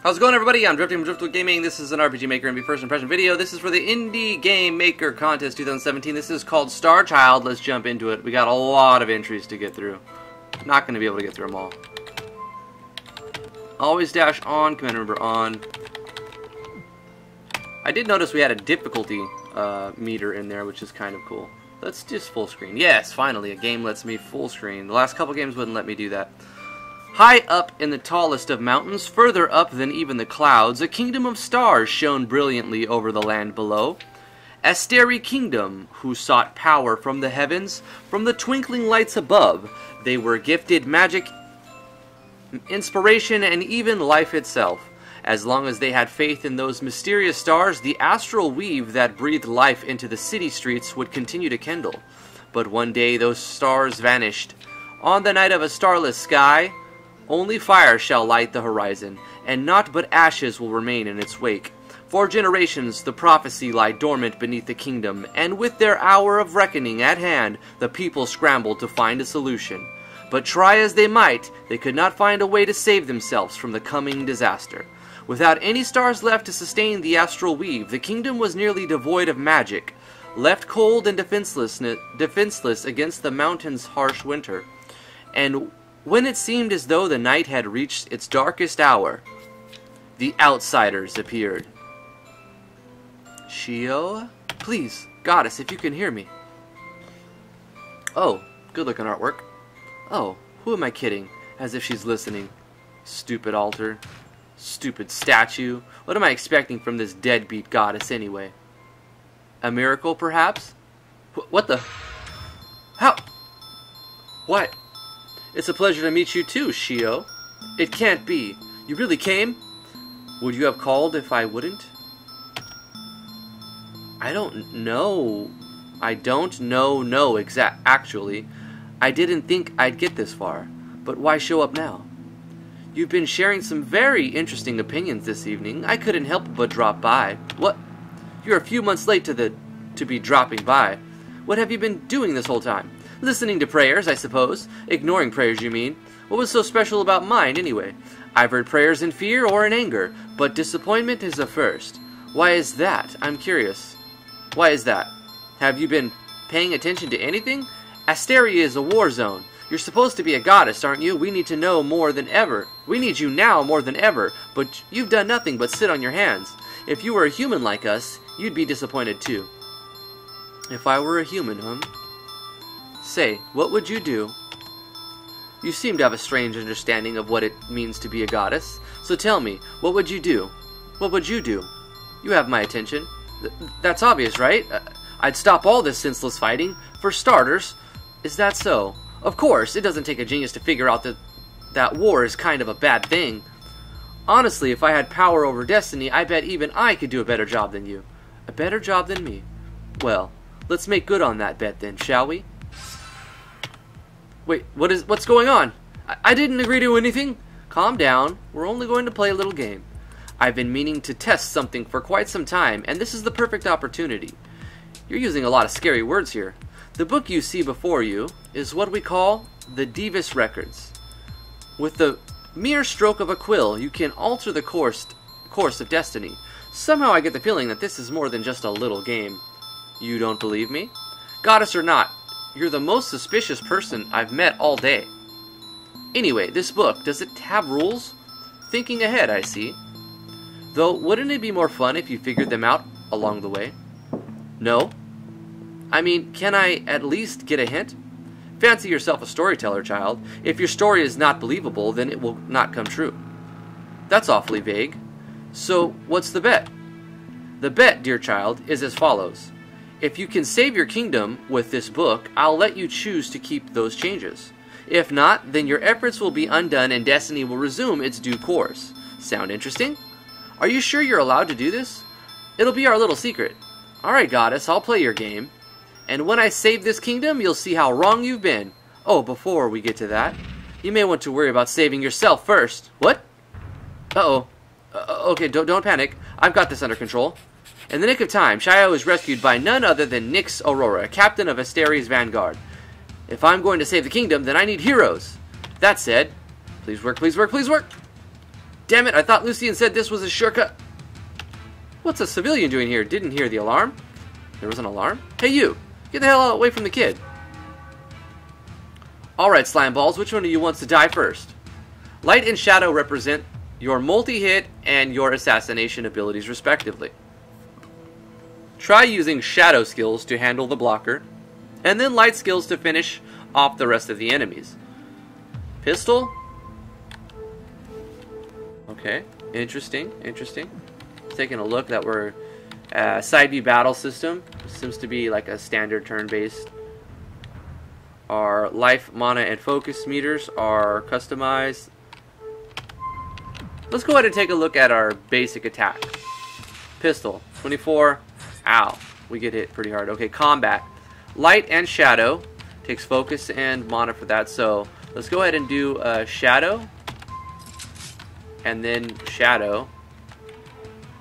How's it going, everybody? I'm Drifting from Driftwood Gaming. This is an RPG Maker and first impression video. This is for the Indie Game Maker Contest 2017. This is called Star Child. Let's jump into it. We got a lot of entries to get through. Not going to be able to get through them all. Always dash on, command remember on. I did notice we had a difficulty meter in there, which is kind of cool. Let's just full screen. Yes, finally, a game lets me full screen. The last couple games wouldn't let me do that. High up in the tallest of mountains, further up than even the clouds, a kingdom of stars shone brilliantly over the land below. Asteri Kingdom, who sought power from the heavens, from the twinkling lights above. They were gifted magic, inspiration, and even life itself. As long as they had faith in those mysterious stars, the astral weave that breathed life into the city streets would continue to kindle. But one day those stars vanished. On the night of a starless sky, only fire shall light the horizon, and naught but ashes will remain in its wake. For generations the prophecy lie dormant beneath the kingdom, and with their hour of reckoning at hand, the people scrambled to find a solution. But try as they might, they could not find a way to save themselves from the coming disaster. Without any stars left to sustain the astral weave, the kingdom was nearly devoid of magic, left cold and defenseless against the mountain's harsh winter. And when it seemed as though the night had reached its darkest hour, the outsiders appeared. Shio? Please, goddess, if you can hear me. Oh, good looking artwork. Oh, who am I kidding? As if she's listening. Stupid altar. Stupid statue. What am I expecting from this deadbeat goddess anyway? A miracle, perhaps? What the? How? What? It's a pleasure to meet you too, Shio. It can't be. You really came? Would you have called if I wouldn't? I don't know. Actually. I didn't think I'd get this far. But why show up now? You've been sharing some very interesting opinions this evening. I couldn't help but drop by. What? You're a few months late to be dropping by. What have you been doing this whole time? Listening to prayers, I suppose. Ignoring prayers, you mean. What was so special about mine, anyway? I've heard prayers in fear or in anger, but disappointment is a first. Why is that? I'm curious. Why is that? Have you been paying attention to anything? Asteri is a war zone. You're supposed to be a goddess, aren't you? We need to know more than ever. We need you now more than ever, but you've done nothing but sit on your hands. If you were a human like us, you'd be disappointed too. If I were a human, Say, what would you do? You seem to have a strange understanding of what it means to be a goddess. So tell me, what would you do? What would you do? You have my attention. That's obvious, right? I'd stop all this senseless fighting. For starters. Is that so? Of course, it doesn't take a genius to figure out that war is kind of a bad thing. Honestly, if I had power over destiny, I bet even I could do a better job than you. A better job than me. Well, let's make good on that bet then, shall we? Wait, what's going on? I didn't agree to anything. Calm down. We're only going to play a little game. I've been meaning to test something for quite some time, and this is the perfect opportunity. You're using a lot of scary words here. The book you see before you is what we call the Divis Records. With the mere stroke of a quill, you can alter the course of destiny. Somehow I get the feeling that this is more than just a little game. You don't believe me? Goddess or not, you're the most suspicious person I've met all day. Anyway, this book, does it have rules? Thinking ahead, I see. Though, wouldn't it be more fun if you figured them out along the way? No? I mean, can I at least get a hint? Fancy yourself a storyteller, child. If your story is not believable, then it will not come true. That's awfully vague. So, what's the bet? The bet, dear child, is as follows. If you can save your kingdom with this book, I'll let you choose to keep those changes. If not, then your efforts will be undone and destiny will resume its due course. Sound interesting? Are you sure you're allowed to do this? It'll be our little secret. Alright, goddess, I'll play your game. And when I save this kingdom, you'll see how wrong you've been. Oh, before we get to that, you may want to worry about saving yourself first. What? Uh-oh. Okay, don't panic. I've got this under control. In the nick of time, Shio is rescued by none other than Nyx Aurora, captain of Asteri's vanguard. If I'm going to save the kingdom, then I need heroes. That said, please work, please work, please work. Damn it, I thought Lucien said this was a shortcut. What's a civilian doing here? Didn't hear the alarm. There was an alarm? Hey you, get the hell away from the kid. Alright, slime balls, which one of you wants to die first? Light and shadow represent your multi-hit and your assassination abilities respectively. Try using shadow skills to handle the blocker, and then light skills to finish off the rest of the enemies. Pistol? Okay, interesting. Taking a look that we're side view battle system. Seems to be like a standard turn-based. Our life, mana, and focus meters are customized. Let's go ahead and take a look at our basic attack. Pistol, 24. Ow, we get hit pretty hard. Okay, combat. Light and shadow. Takes focus and mana for that. So let's go ahead and do shadow. And then shadow.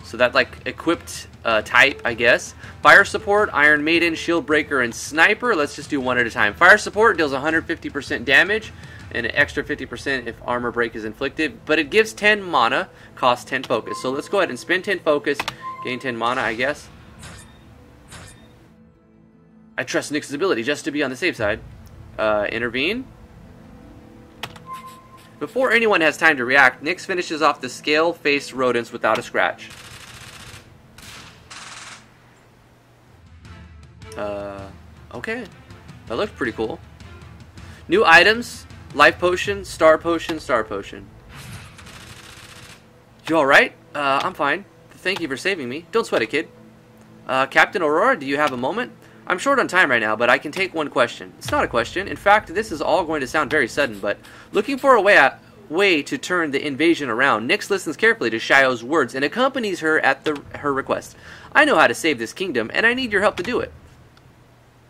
So that like equipped type, I guess. Fire support, Iron Maiden, Shield Breaker, and Sniper. Let's just do one at a time. Fire support deals 150% damage and an extra 50% if armor break is inflicted. But it gives 10 mana, costs 10 focus. So let's go ahead and spend 10 focus, gain 10 mana, I guess. I trust Nyx's ability just to be on the safe side. Intervene. Before anyone has time to react, Nyx finishes off the scale-faced rodents without a scratch. Okay. That looks pretty cool. New items. Life Potion, Star Potion, Star Potion. You alright? I'm fine. Thank you for saving me. Don't sweat it, kid. Captain Aurora, do you have a moment? I'm short on time right now, but I can take one question. It's not a question. In fact, this is all going to sound very sudden, but looking for a way to turn the invasion around, Nyx listens carefully to Shio's words and accompanies her at her request. I know how to save this kingdom, and I need your help to do it.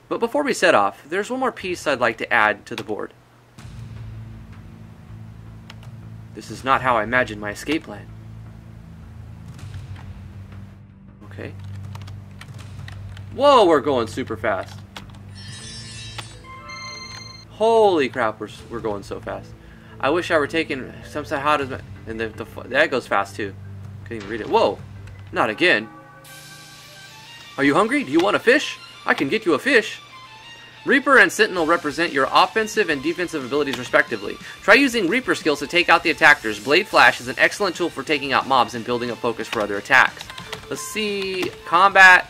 But before we set off, there's one more piece I'd like to add to the board. This is not how I imagined my escape plan. Okay. Whoa, we're going super fast. Holy crap, we're going so fast. I wish I were taking some side. How does my, and that goes fast too. Couldn't even read it. Whoa, not again. Are you hungry? Do you want a fish? I can get you a fish. Reaper and Sentinel represent your offensive and defensive abilities respectively. Try using Reaper skills to take out the attackers. Blade Flash is an excellent tool for taking out mobs and building up focus for other attacks. Let's see. Combat.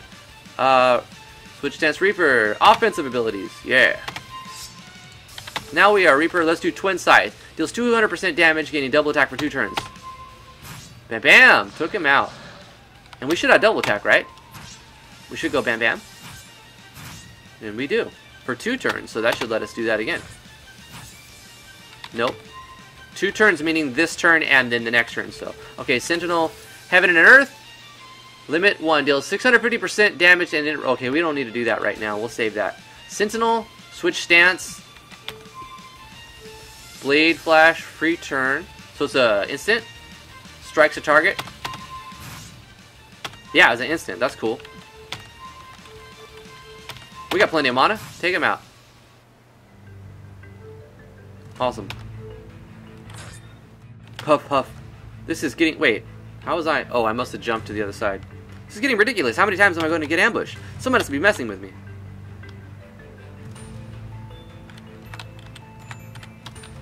Switch Stance Reaper. Offensive abilities. Yeah. Now we are Reaper. Let's do Twin Scythe. Deals 200% damage, gaining double attack for 2 turns. Bam bam! Took him out. And we should have double attack, right? We should go bam bam. And we do. For 2 turns, so that should let us do that again. Nope. 2 turns meaning this turn and then the next turn. So, okay, Sentinel, Heaven and Earth. Limit 1 deals 650% damage and then, okay, we don't need to do that right now. We'll save that. Sentinel, switch stance. Blade Flash, free turn. So it's a instant. Strikes a target. Yeah, it's an instant. That's cool. We got plenty of mana. Take him out. Awesome. Huff, huff. This is getting... Wait. How was I... Oh, I must have jumped to the other side. This is getting ridiculous. How many times am I going to get ambushed? Someone has to be messing with me.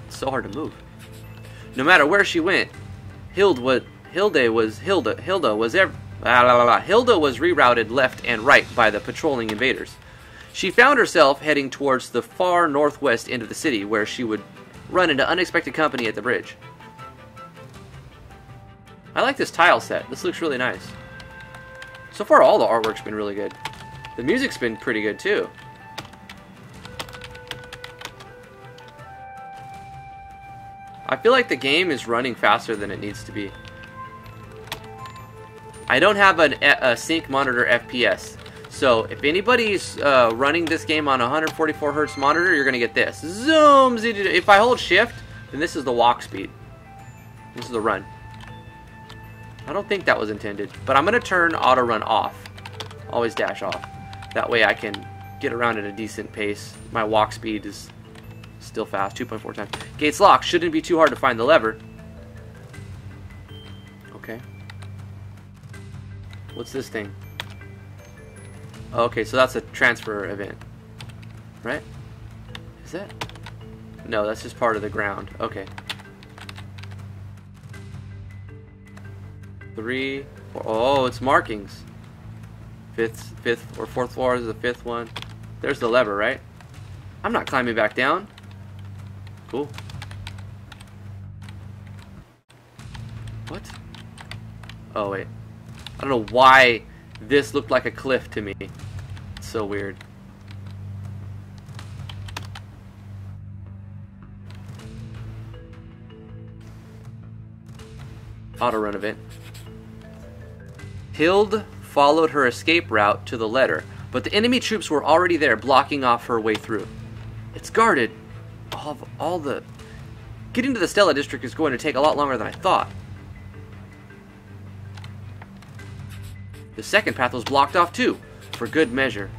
It's so hard to move. No matter where she went, Hilda was rerouted left and right by the patrolling invaders. She found herself heading towards the far northwest end of the city, where she would run into unexpected company at the bridge. I like this tile set. This looks really nice. So far, all the artwork's been really good. The music's been pretty good, too. I feel like the game is running faster than it needs to be. I don't have a sync monitor FPS. So, if anybody's running this game on a 144 Hz monitor, you're going to get this. Zoom! If I hold shift, then this is the walk speed. This is the run. I don't think that was intended. But I'm going to turn auto run off. Always dash off. That way I can get around at a decent pace. My walk speed is still fast. 2.4 times. Gates locked. Shouldn't be too hard to find the lever. Okay. What's this thing? Okay, so that's a transfer event. Right? Is that? No, that's just part of the ground. Okay. 3, 4. Oh, it's markings. Fifth or fourth floor is the fifth one. There's the lever, right? I'm not climbing back down. Cool. What? Oh, wait. I don't know why this looked like a cliff to me. It's so weird. Auto run event. Hild followed her escape route to the letter, but the enemy troops were already there, blocking off her way through. It's guarded. All the... Getting to the Stella district is going to take a lot longer than I thought. The second path was blocked off too, for good measure.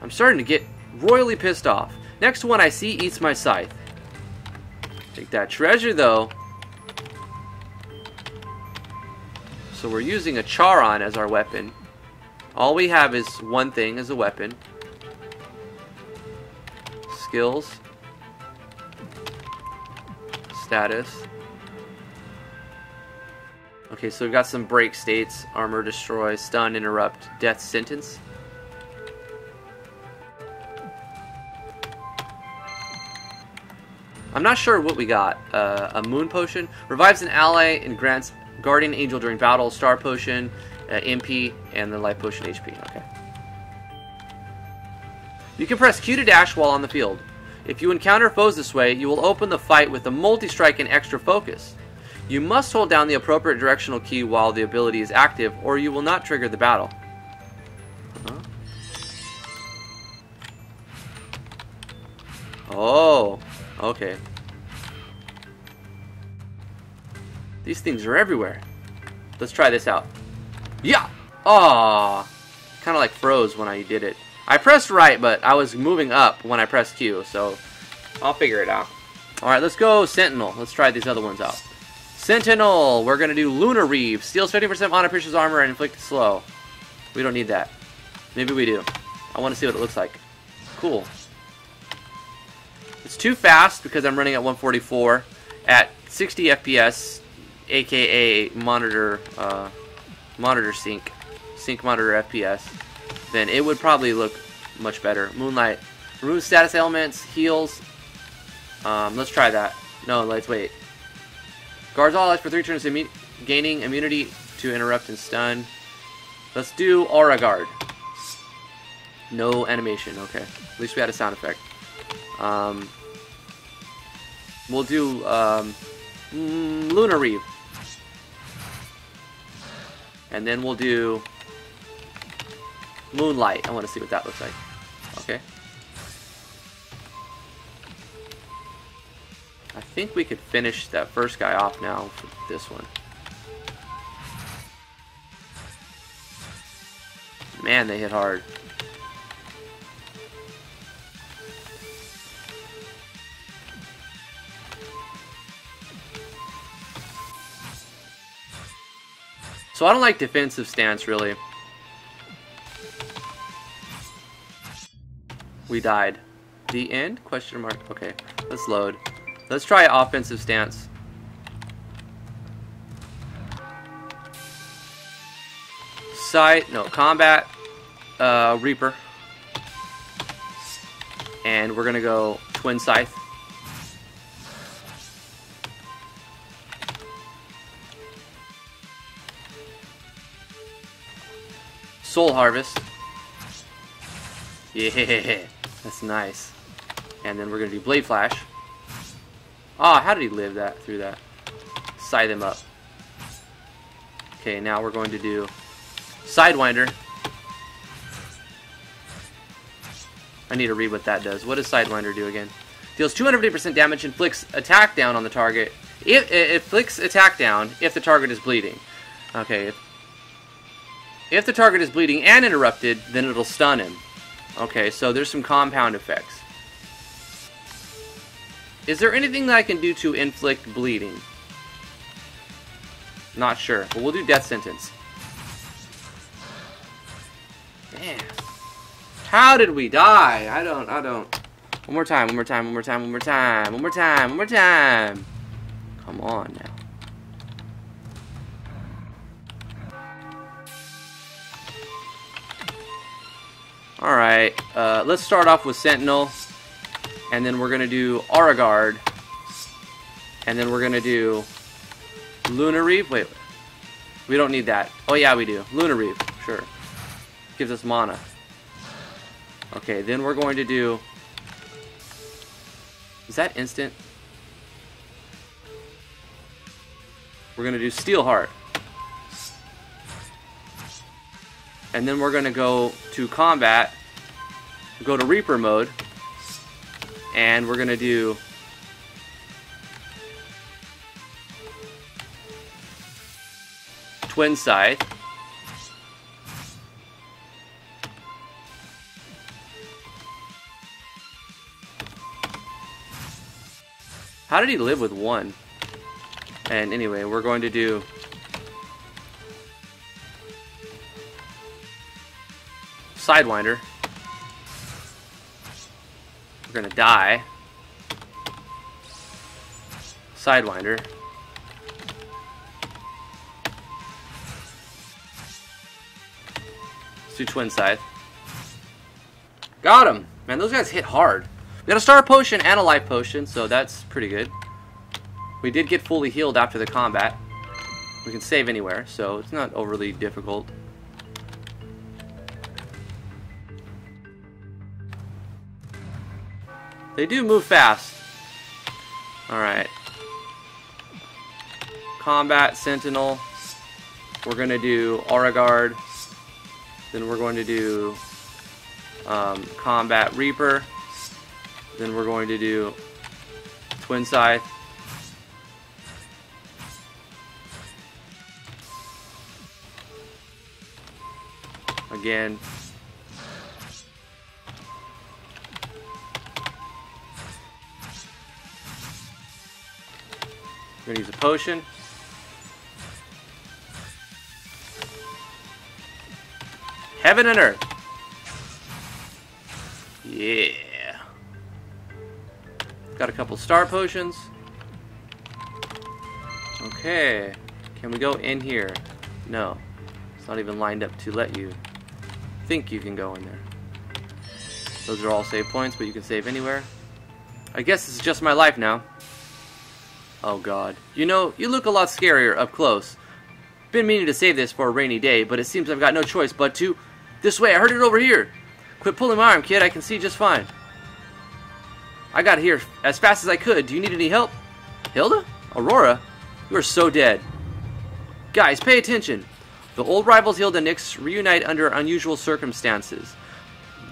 I'm starting to get royally pissed off. Next one I see eats my scythe. Take that treasure though. So we're using a Charon as our weapon. All we have is one thing as a weapon. Skills. Status. Okay, so we've got some break states. Armor, destroy, stun, interrupt, death sentence. I'm not sure what we got. A moon potion. Revives an ally and grants guardian angel during battle. Star potion, MP, and the life potion HP. Okay. You can press Q to dash while on the field. If you encounter foes this way, you will open the fight with a multi-strike and extra focus. You must hold down the appropriate directional key while the ability is active, or you will not trigger the battle. Oh, okay. These things are everywhere. Let's try this out. Yeah! Aww. Kind of like froze when I did it. I pressed right, but I was moving up when I pressed Q, so I'll figure it out. Alright, let's go Sentinel. Let's try these other ones out. Sentinel! We're going to do Lunar Reeve. Steals 50% on a piercer's armor and inflicts slow. We don't need that. Maybe we do. I want to see what it looks like. Cool. It's too fast because I'm running at 144 at 60 FPS, aka monitor sync monitor FPS. Then it would probably look much better. Moonlight. Remove status elements, heals. Let's try that. No, let's wait. Guards all allies for 3 turns, gaining immunity to interrupt and stun. Let's do Aura Guard. No animation, okay. At least we had a sound effect. We'll do Lunar Reeve. And then we'll do Moonlight. I want to see what that looks like. Okay. I think we could finish that first guy off now for this one. Man, they hit hard. So I don't like defensive stance, really. We died. The end? Question mark. Okay, let's load. Let's try offensive stance. Sight, no, combat, Reaper. And we're gonna go Twin Scythe. Soul Harvest. Yeah, that's nice. And then we're gonna do Blade Flash. Ah, how did he live that through that? Scythe him up. Okay, now we're going to do Sidewinder. I need to read what that does. What does Sidewinder do again? Deals 250% damage, inflicts attack down on the target. It inflicts attack down if the target is bleeding. Okay, if the target is bleeding and interrupted, then it'll stun him. Okay, so there's some compound effects. Is there anything that I can do to inflict bleeding? Not sure, but we'll do death sentence. Man. How did we die? I don't. One more time. Come on now. Alright, let's start off with Sentinel, and then we're going to do Aura Guard, and then we're going to do Lunar Reef. Wait, we don't need that. Oh yeah, we do. Lunar Reef, sure. Gives us mana. Okay, then we're going to do... Is that instant? We're going to do Steelheart. And then we're going to go to combat, go to Reaper mode, and we're going to do Twin Scythe. How did he live with one? And anyway, we're going to do Sidewinder. We're gonna die. Sidewinder. Let's do Twin Scythe. Got him! Man, those guys hit hard. We got a Star Potion and a Life Potion, so that's pretty good. We did get fully healed after the combat. We can save anywhere, so it's not overly difficult. They do move fast. Alright. Combat, Sentinel. We're going to do Aura Guard. Then we're going to do Combat Reaper. Then we're going to do Twin Scythe. Again. We're going to use a potion. Heaven and Earth. Yeah. Got a couple star potions. Okay. Can we go in here? No. It's not even lined up to let you think you can go in there. Those are all save points, but you can save anywhere. I guess this is just my life now. Oh god. You know, you look a lot scarier up close. Been meaning to save this for a rainy day, but it seems I've got no choice but to... This way, I heard it over here. Quit pulling my arm, kid. I can see just fine. I got here as fast as I could. Do you need any help? Hilda? Aurora? You are so dead. Guys, pay attention. The old rivals Hilda and Nyx reunite under unusual circumstances,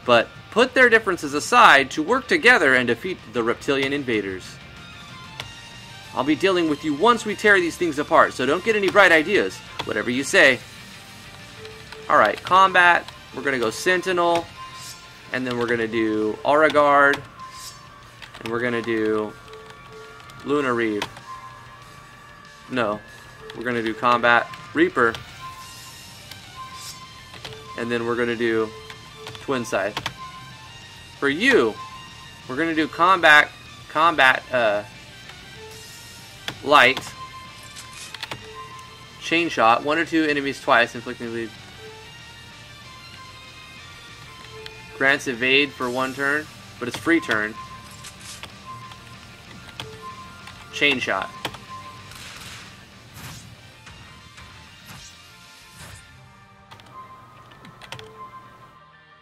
but put their differences aside to work together and defeat the reptilian invaders. I'll be dealing with you once we tear these things apart, so don't get any bright ideas. Whatever you say. Alright, combat. We're going to go Sentinel. And then we're going to do Aura Guard. And we're going to do Lunar Reef. No. We're going to do Combat Reaper. And then we're going to do Twin Scythe. For you, we're going to do Combat Light. Chain Shot. 1 or 2 enemies twice, inflicting bleed. Grants evade for 1 turn, but it's free turn. Chain Shot.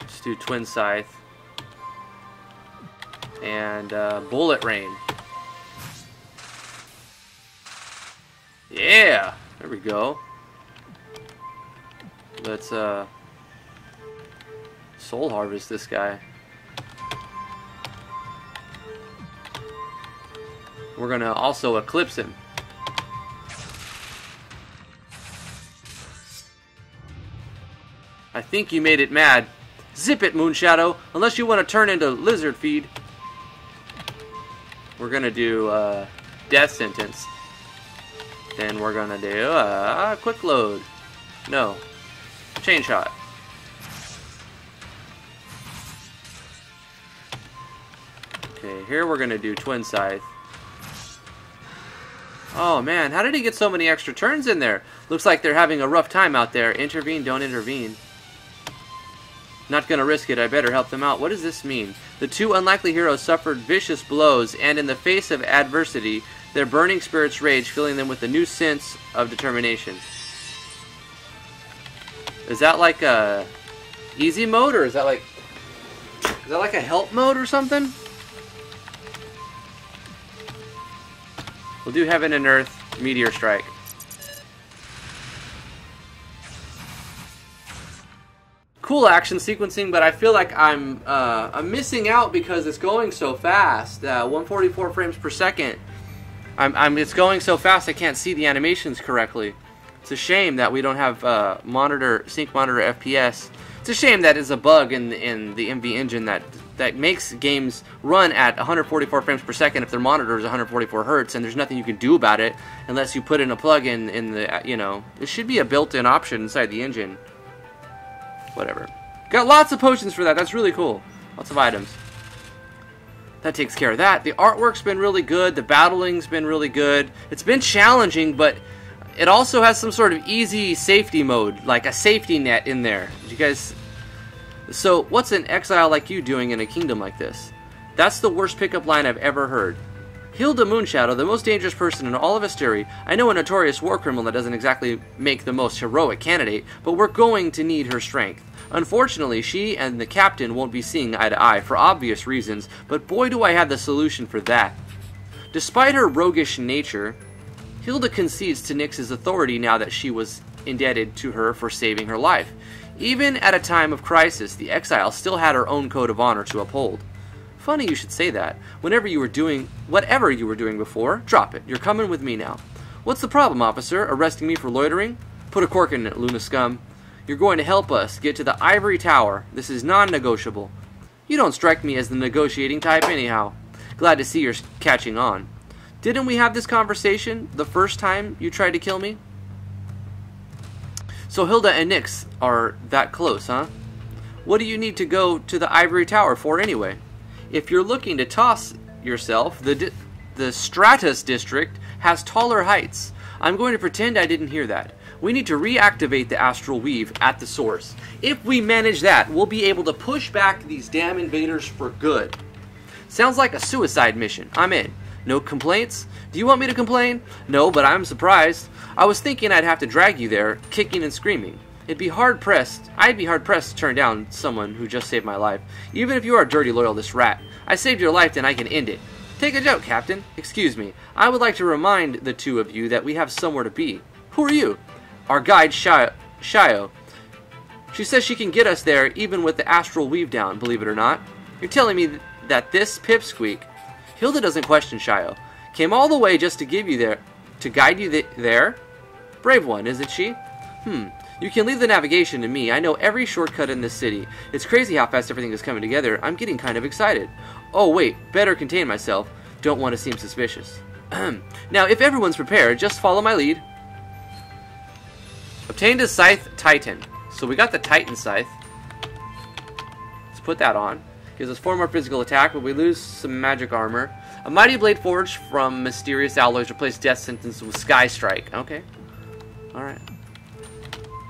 Let's do Twin Scythe. And Bullet Rain. Yeah! There we go. Let's Soul Harvest this guy. We're gonna also Eclipse him. I think you made it mad. Zip it, Moonshadow, unless you want to turn into Lizard Feed. We're gonna do Death Sentence. Then we're gonna do a quick load. No. Chain shot. Okay, here we're gonna do twin scythe. Oh man, how did he get so many extra turns in there? Looks like they're having a rough time out there. Intervene, don't intervene. Not gonna risk it, I better help them out. What does this mean? The two unlikely heroes suffered vicious blows, and in the face of adversity, their burning spirits rage, filling them with a new sense of determination. Is that like a easy mode, or is that like a help mode or something? We'll do Heaven and Earth, Meteor Strike. Cool action sequencing, but I feel like I'm missing out because it's going so fast. 144 frames per second. It's going so fast I can't see the animations correctly. It's a shame that we don't have sync monitor FPS. It's a shame that is a bug in the MV engine that makes games run at 144 frames per second if their monitor is 144 hertz, and there's nothing you can do about it unless you put in a plug-in in the, you know, it should be a built-in option inside the engine. Whatever. Got lots of potions for that. That's really cool. Lots of items. That takes care of that. The artwork's been really good. The battling's been really good. It's been challenging, but it also has some sort of easy safety mode, like a safety net in there. Did you guys... So, what's an exile like you doing in a kingdom like this? That's the worst pickup line I've ever heard. Hilda Moonshadow, the most dangerous person in all of Asteri. I know a notorious war criminal that doesn't exactly make the most heroic candidate, but we're going to need her strength. Unfortunately, she and the captain won't be seeing eye to eye for obvious reasons, but boy do I have the solution for that. Despite her roguish nature, Hilda concedes to Nyx's authority now that she was indebted to her for saving her life. Even at a time of crisis, the exile still had her own code of honor to uphold. Funny you should say that. Whatever you were doing before, drop it. You're coming with me now. What's the problem, officer? Arresting me for loitering? Put a cork in it, Luna scum. You're going to help us get to the ivory tower. This is non-negotiable. You don't strike me as the negotiating type anyhow. Glad to see you're catching on. Didn't we have this conversation the first time you tried to kill me? So Hilda and Nyx are that close, huh? What do you need to go to the ivory tower for anyway? If you're looking to toss yourself, the Stratus district has taller heights. I'm going to pretend I didn't hear that. We need to reactivate the astral weave at the source. If we manage that, we'll be able to push back these damn invaders for good. Sounds like a suicide mission. I'm in. No complaints? Do you want me to complain? No, but I'm surprised. I was thinking I'd have to drag you there, kicking and screaming. I'd be hard-pressed to turn down someone who just saved my life. Even if you are a dirty loyalist rat. I saved your life, then I can end it. Take a joke, Captain. Excuse me. I would like to remind the two of you that we have somewhere to be. Who are you? Our guide, Shio. She says she can get us there even with the astral weave down, believe it or not. You're telling me that this pipsqueak... Hilda doesn't question Shio. Came all the way just to give you there... to guide you there? Brave one, isn't she? You can leave the navigation to me. I know every shortcut in this city. It's crazy how fast everything is coming together. I'm getting kind of excited. Oh wait, better contain myself. Don't want to seem suspicious. Now, if everyone's prepared, just follow my lead. Obtained a Scythe Titan. So we got the Titan Scythe. Let's put that on. Gives us 4 more physical attack, but we lose some magic armor. A Mighty Blade forged from mysterious alloys. Replace Death Sentence with Sky Strike. Okay. Alright.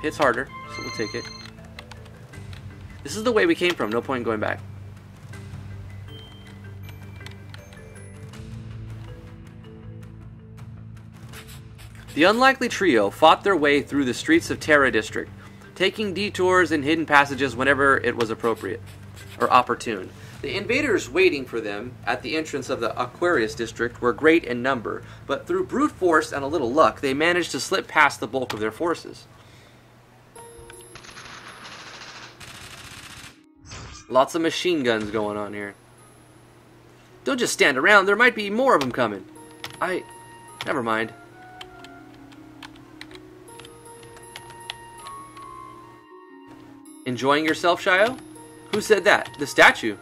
Hits harder, so we'll take it. This is the way we came from. No point in going back. The unlikely trio fought their way through the streets of Terra District, taking detours and hidden passages whenever it was appropriate, or opportune. The invaders waiting for them at the entrance of the Aquarius District were great in number, but through brute force and a little luck, they managed to slip past the bulk of their forces. Lots of machine guns going on here. Don't just stand around, there might be more of them coming. Never mind. Enjoying yourself, Shio? Who said that? The statue.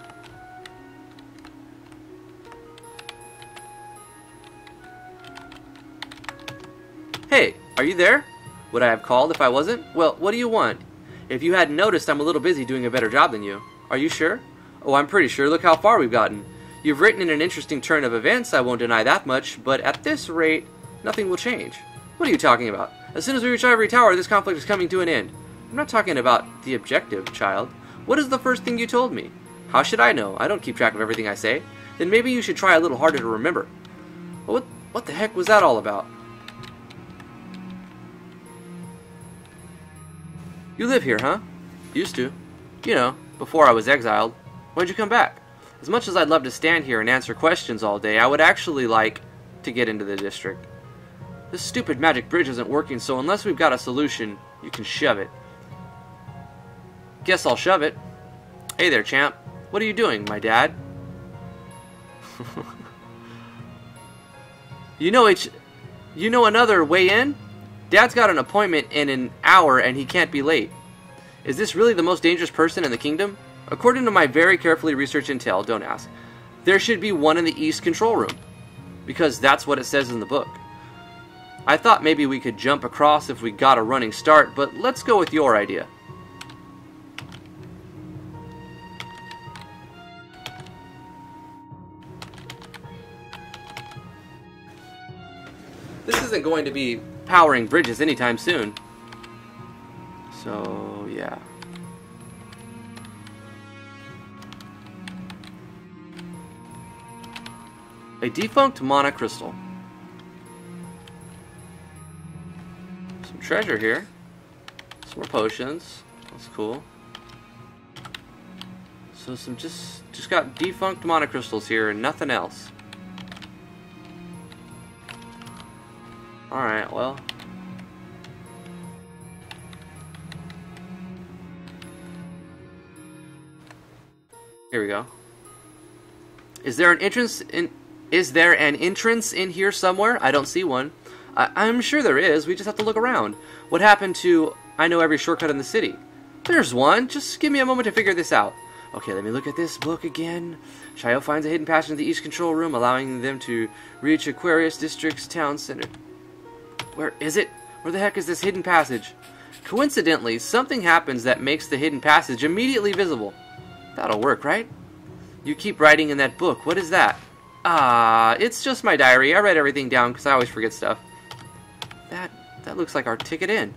Are you there? Would I have called if I wasn't? Well, what do you want? If you hadn't noticed, I'm a little busy doing a better job than you. Are you sure? Oh, I'm pretty sure. Look how far we've gotten. You've written in an interesting turn of events, I won't deny that much, but at this rate, nothing will change. What are you talking about? As soon as we reach Ivory Tower, this conflict is coming to an end. I'm not talking about the objective, child. What is the first thing you told me? How should I know? I don't keep track of everything I say. Then maybe you should try a little harder to remember. What the heck was that all about? You live here, huh? Used to. You know, before I was exiled. When'd you come back? As much as I'd love to stand here and answer questions all day, I would actually like to get into the district. This stupid magic bridge isn't working, so unless we've got a solution, you can shove it. Guess I'll shove it. Hey there, champ. What are you doing, my dad? You know another way in? Dad's got an appointment in an hour and he can't be late. Is this really the most dangerous person in the kingdom? According to my very carefully researched intel, don't ask, there should be one in the East control room. Because that's what it says in the book. I thought maybe we could jump across if we got a running start, but let's go with your idea. This isn't going to be powering bridges anytime soon. So, yeah. A defunct mana crystal. Some treasure here. Some more potions. That's cool. So some just got defunct mana crystals here and nothing else. Alright, well. Here we go. Is there an entrance in here somewhere? I don't see one. I'm sure there is. We just have to look around. What happened to I know every shortcut in the city? There's one. Just give me a moment to figure this out. Okay, let me look at this book again. Shio finds a hidden passage in the East Control Room, allowing them to reach Aquarius District's town center. Where is it? Where the heck is this hidden passage? Coincidentally, something happens that makes the hidden passage immediately visible. That'll work, right? You keep writing in that book. What is that? It's just my diary. I write everything down because I always forget stuff. That looks like our ticket in.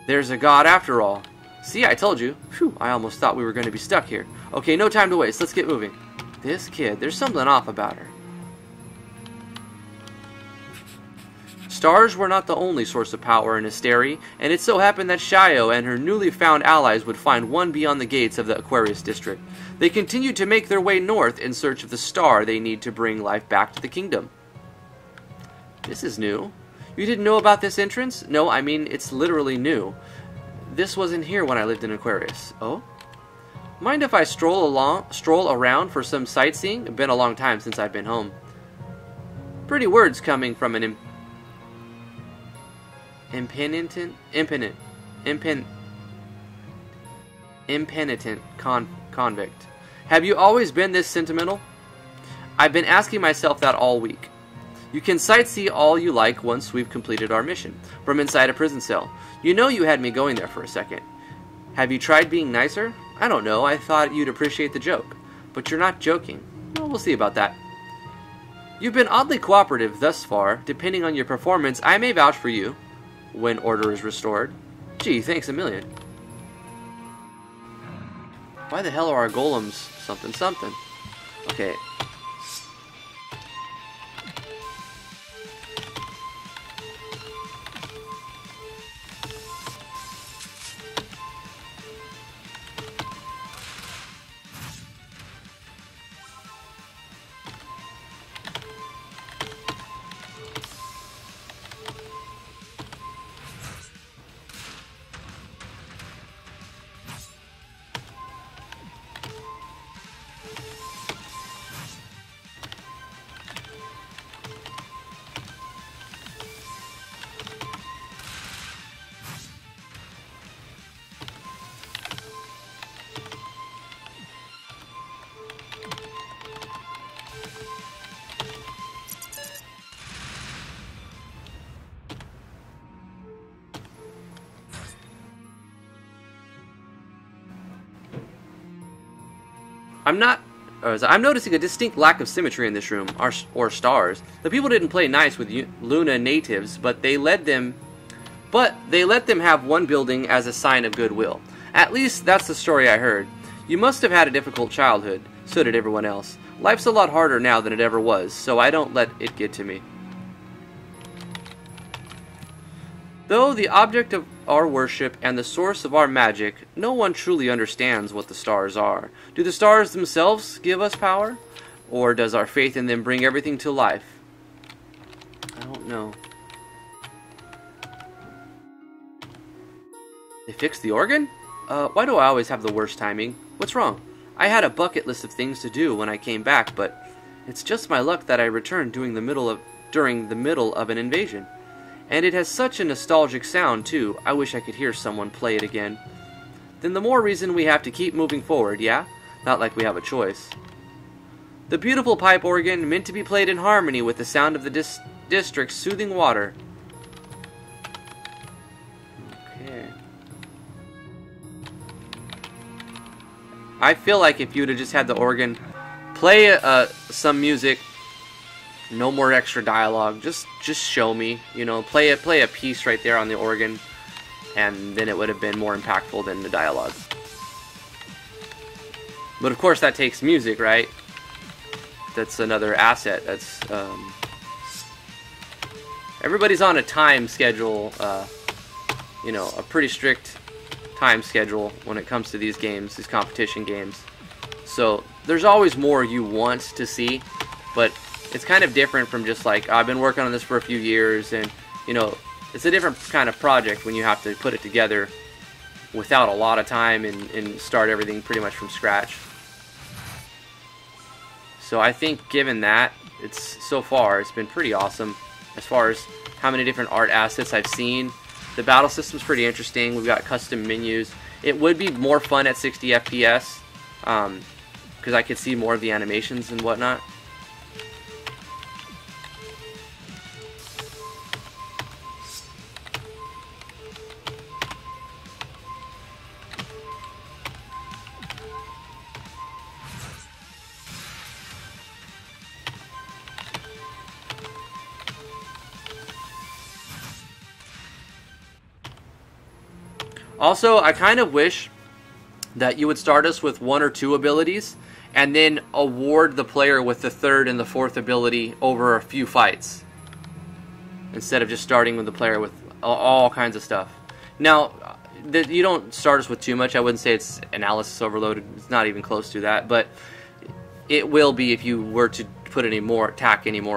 There's a god after all. See, I told you. Phew, I almost thought we were going to be stuck here. Okay, no time to waste. Let's get moving. This kid, there's something off about her. Stars were not the only source of power in Asteri, and it so happened that Shio and her newly found allies would find one beyond the gates of the Aquarius District. They continued to make their way north in search of the star they need to bring life back to the kingdom. This is new. You didn't know about this entrance? No, I mean, it's literally new. This wasn't here when I lived in Aquarius. Oh? Mind if I stroll around for some sightseeing? It's been a long time since I've been home. Pretty words coming from an impenitent convict. Have you always been this sentimental? I've been asking myself that all week. You can sightsee all you like once we've completed our mission, from inside a prison cell. You know you had me going there for a second. Have you tried being nicer? I don't know, I thought you'd appreciate the joke. But you're not joking. Well, we'll see about that. You've been oddly cooperative thus far. Depending on your performance, I may vouch for you when order is restored. Gee, thanks a million. Why the hell are our golems something something? Okay. I'm noticing a distinct lack of symmetry in this room, or stars. The people didn't play nice with Luna natives, but they let them have one building as a sign of goodwill. At least that's the story I heard. You must have had a difficult childhood. So did everyone else. Life's a lot harder now than it ever was, so I don't let it get to me. Though the object of our worship and the source of our magic, no one truly understands what the stars are. Do the stars themselves give us power? Or does our faith in them bring everything to life? I don't know. They fixed the organ? Why do I always have the worst timing? What's wrong? I had a bucket list of things to do when I came back, but it's just my luck that I returned during the middle of an invasion. And it has such a nostalgic sound, too. I wish I could hear someone play it again. Then the more reason we have to keep moving forward, yeah? Not like we have a choice. The beautiful pipe organ, meant to be played in harmony with the sound of the district's soothing water. Okay. I feel like if you would have just had the organ play some music, no more extra dialogue, just show me, you know, play a piece right there on the organ, and then it would have been more impactful than the dialogue. But of course that takes music, right? That's another asset. That's everybody's on a time schedule, you know, a pretty strict time schedule when it comes to these games, these competition games. So there's always more you want to see, but it's kind of different from just like, I've been working on this for a few years, and you know, it's a different kind of project when you have to put it together without a lot of time and start everything pretty much from scratch. So I think given that, so far it's been pretty awesome as far as how many different art assets I've seen. The battle system's pretty interesting. We've got custom menus. It would be more fun at 60 FPS because I could see more of the animations and whatnot. Also, I kind of wish that you would start us with 1 or 2 abilities and then award the player with the 3rd and the 4th ability over a few fights, instead of just starting with the player with all kinds of stuff. Now, you don't start us with too much. I wouldn't say it's analysis overloaded. It's not even close to that, but it will be if you were to put any more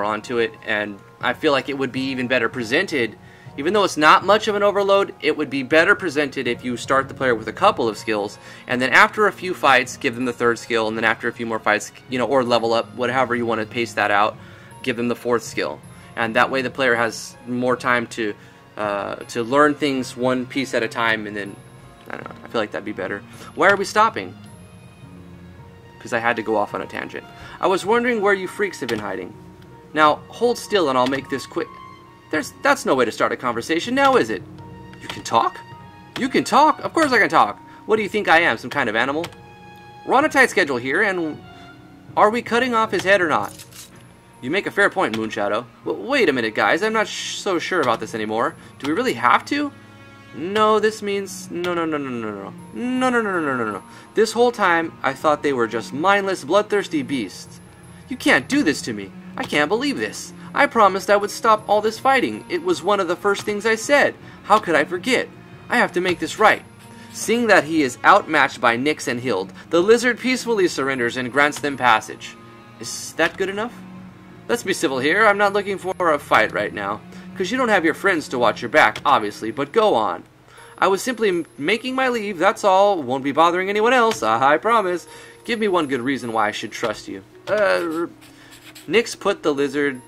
onto it, and I feel like it would be even better presented. Even though it's not much of an overload, it would be better presented if you start the player with a couple of skills, and then after a few fights, give them the 3rd skill, and then after a few more fights, you know, or level up, whatever you want to pace that out, give them the 4th skill. And that way the player has more time to learn things one piece at a time, and then, I don't know, I feel like that'd be better. Why are we stopping? Because I had to go off on a tangent. I was wondering where you freaks have been hiding. Now, hold still and I'll make this quick. That's no way to start a conversation, now is it? You can talk? You can talk? Of course I can talk. What do you think I am, some kind of animal? We're on a tight schedule here, and are we cutting off his head or not? You make a fair point, Moonshadow. Wait a minute, guys. I'm not so sure about this anymore. Do we really have to? No, this means... No. This whole time, I thought they were just mindless, bloodthirsty beasts. You can't do this to me. I can't believe this. I promised I would stop all this fighting. It was one of the first things I said. How could I forget? I have to make this right. Seeing that he is outmatched by Nyx and Hild, the lizard peacefully surrenders and grants them passage. Is that good enough? Let's be civil here. I'm not looking for a fight right now. Because you don't have your friends to watch your back, obviously, but go on. I was simply making my leave, that's all. Won't be bothering anyone else, I promise. Give me one good reason why I should trust you. Nyx put the lizard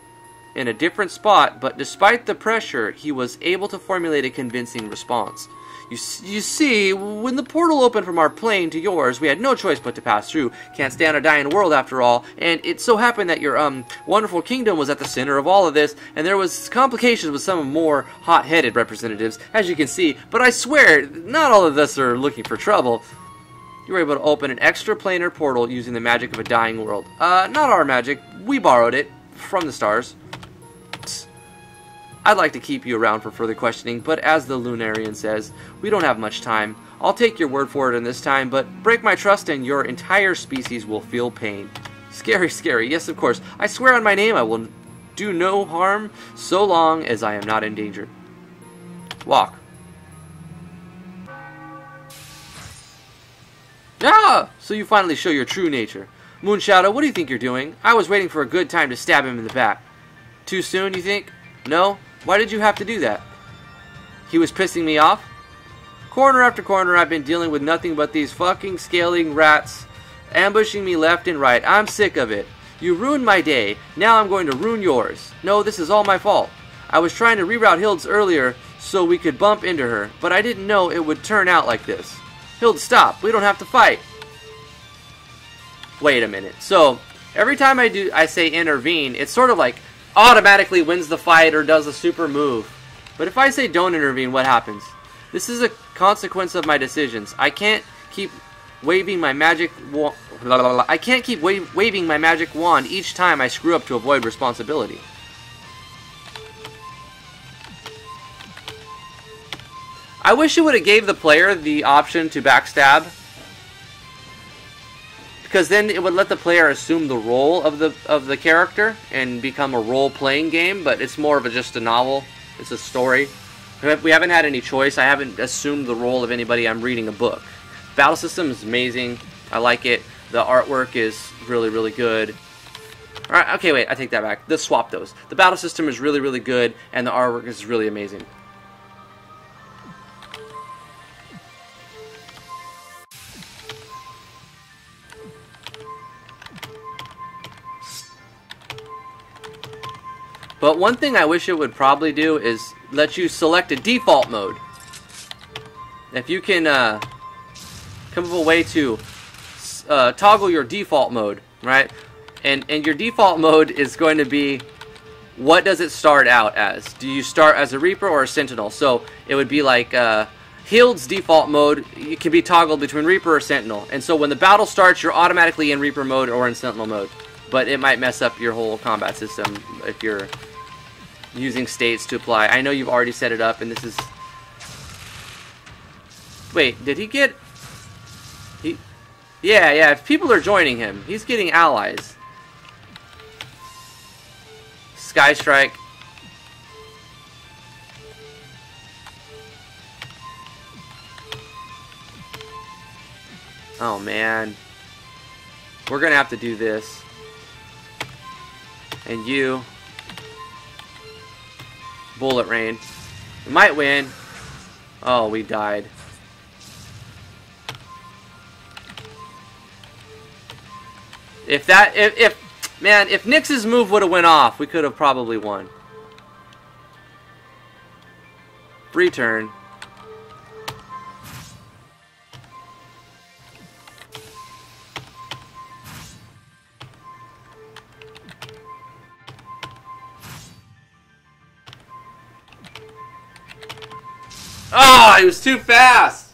in a different spot, but despite the pressure, he was able to formulate a convincing response. You see, when the portal opened from our plane to yours, we had no choice but to pass through. Can't stand a dying world after all, and it so happened that your wonderful kingdom was at the center of all of this, and there was complications with some more hot-headed representatives, as you can see, but I swear, not all of us are looking for trouble. You were able to open an extraplanar portal using the magic of a dying world. Not our magic. We borrowed it from the stars. I'd like to keep you around for further questioning, but as the Lunarian says, we don't have much time. I'll take your word for it in this time, but break my trust and your entire species will feel pain. Scary, scary. Yes, of course. I swear on my name I will do no harm so long as I am not in danger. Walk. Ah! So you finally show your true nature. Moonshadow, what do you think you're doing? I was waiting for a good time to stab him in the back. Too soon, you think? No? Why did you have to do that? He was pissing me off? Corner after corner, I've been dealing with nothing but these fucking scaling rats ambushing me left and right. I'm sick of it. You ruined my day. Now I'm going to ruin yours. No, this is all my fault. I was trying to reroute Hilds earlier so we could bump into her, but I didn't know it would turn out like this. Hild, stop. We don't have to fight. Wait a minute. So, every time I say intervene, it's sort of like automatically wins the fight or does a super move. But if I say don't intervene, what happens? This is a consequence of my decisions. I can't keep waving my magic waving my magic wand each time I screw up to avoid responsibility. I wish it would have gave the player the option to backstab, because then it would let the player assume the role of the character and become a role-playing game. But it's more of just a novel. It's a story. We haven't had any choice. I haven't assumed the role of anybody. I'm reading a book. Battle system is amazing. I like it. The artwork is really, really good. Alright, okay, wait, I take that back. Let's swap those. The battle system is really, really good, and the artwork is really amazing. But one thing I wish it would probably do is let you select a default mode. If you can come up with a way to toggle your default mode, right? And your default mode is going to be, what does it start out as? Do you start as a Reaper or a Sentinel? So it would be like Hild's default mode, it can be toggled between Reaper or Sentinel. And so when the battle starts, you're automatically in Reaper mode or in Sentinel mode. But it might mess up your whole combat system if you're using states to apply. I know you've already set it up, and this is... Wait, did he get... Yeah, if people are joining him, he's getting allies. Sky Strike. Oh, man. We're gonna have to do this. And you. Bullet Rain. We might win. Oh, we died. If Nyx's move would have went off, we could have probably won. Free turn. Ah, he was too fast.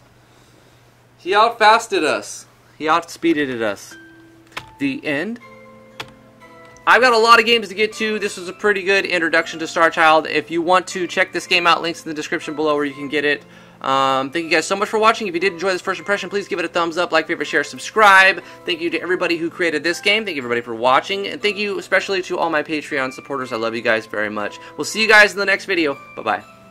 He outfasted us. He outspeeded us. The end. I've got a lot of games to get to. This was a pretty good introduction to Star Child. If you want to check this game out, links in the description below where you can get it. Thank you guys so much for watching. If you did enjoy this first impression, please give it a thumbs up, like, favorite, share, subscribe. Thank you to everybody who created this game. Thank you everybody for watching. And thank you especially to all my Patreon supporters. I love you guys very much. We'll see you guys in the next video. Bye-bye.